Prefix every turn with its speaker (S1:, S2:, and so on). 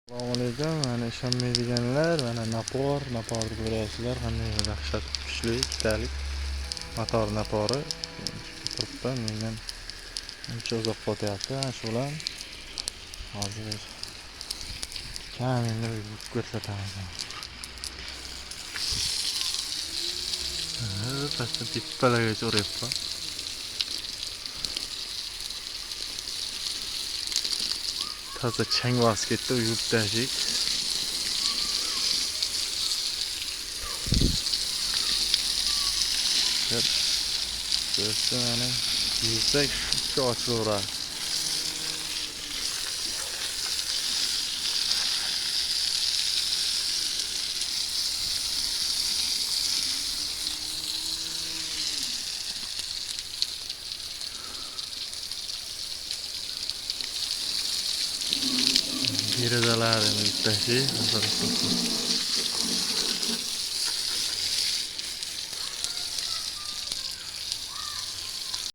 S1: Assalomu alaykum. Mana ishonmaydiganlar, mana naporni ko'ryapsizlar, qanday dahshat kuchli ikkitalik motor napori turibdi. Mendan uncha uzoq qo'yapti. Shu bilan hozir kamerani ko'rsataman. Pastdan tepalagacha uryapti. Toza chang bosib ketdi, yuvib tashik. Ko'rsa mana yuvsak shu ochilaveradi. Derazalarni yuvib tashik.